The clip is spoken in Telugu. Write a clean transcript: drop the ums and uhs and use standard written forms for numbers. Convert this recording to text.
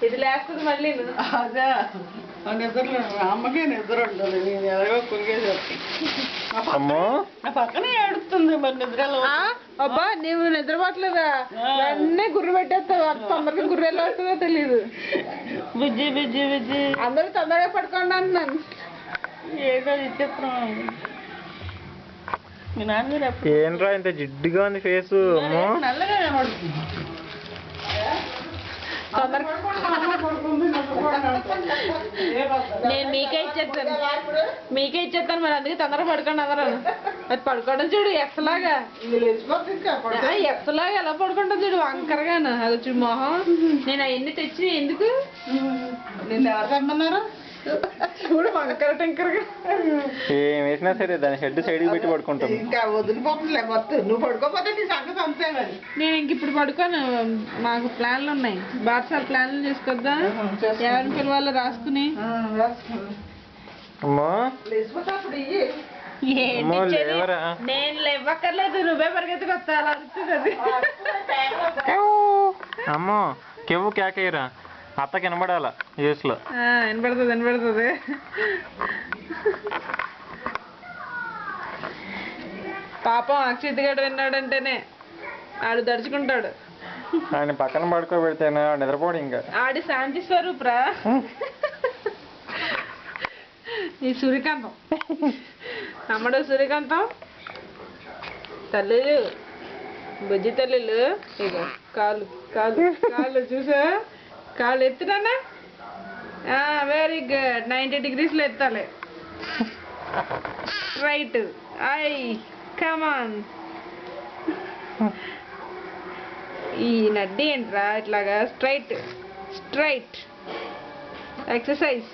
ఇది లేస్తుంది మళ్ళీ అదే నిద్రలో అమ్మకే నిద్ర ఉంటుంది. నేను ఎలాగో కురిగేసేస్తాను. ఆ పక్కనే ఏడుస్తుంది మరి నిద్రలో. అబ్బా నీవు నిద్రపోవట్లేదా? అన్నీ గుర్రు పెట్టేస్తావు. తొందరగా గుర్రు ఎలా వస్తుందో తెలీదు. బుజ్జి బుజ్జి బుజ్జి అందరూ తొందరగా పడుకోండి అంటున్నాను. ఏదో ఇచ్చేస్తున్నాం. మీ నాన్న ఏంట్రా ఇంత జిడ్డుగా ఉంది ఫేసు? నల్లగా కనబడుతుంది. నేను మీకే ఇచ్చేస్తాను మరి, అందుకే తొందరగా పడుకోండి అందరూ. అది పడుకోవడం చూడు ఎక్సలాగా ఎలా పడుకుంటాం చూడు వంకరగాను. అది చూడు మొహం. నేను అవన్నీ తెచ్చి ఎందుకు నిన్ను ఎవరు తెమ్మన్నారు? చూడు వంకర టెంకరగా. ఏం వేసినా సరే దాని హెడ్ సైడ్కి పెట్టి పడుకుంటాం. ఇంకా వదిలిపోతుందిలే మొత్తం. నువ్వు పడుకోపోతే నీ సంగతి అంతే మరి. నేను ఇంక ఇప్పుడు పడుకోను. మాకు ప్లాన్లు ఉన్నాయి. బాగా ప్లాన్లు చేసుకొద్దా? ఎవరిని పిలవాలో రాసుకుని. అమ్మా నేను లేవక్కర్లేదు, నువ్వే పరిగెత్తుకొస్తా. అలా అరుస్తుంది అది. అమ్మో కెవ్వు కేకయ్యరా, అత్త కనబడాల యూస్లో. వినపడుతుంది. పాపం అక్షిత్ గడు విన్నాడంటేనే ఆడు దడుచుకుంటాడు. ఆయన పక్కన పడుకోబెడితేనే నిద్రపోడు. ఇంకా ఆడి శాంతి స్వరూపురా ఈ సూర్యకాంతం. అమ్మడు సూర్యకాంతం తల్లిలు, బుజ్జి తల్లిలు. ఇగో కాళ్ళు కాళ్ళు కాళ్ళు చూసా, కాళ్ళు ఎత్తునా. Very good. 90 degrees ఎత్తాలి. రైట్. I come on. ఈ నడ్డి ఏంట్రా ఇట్లాగా? Straight exercise.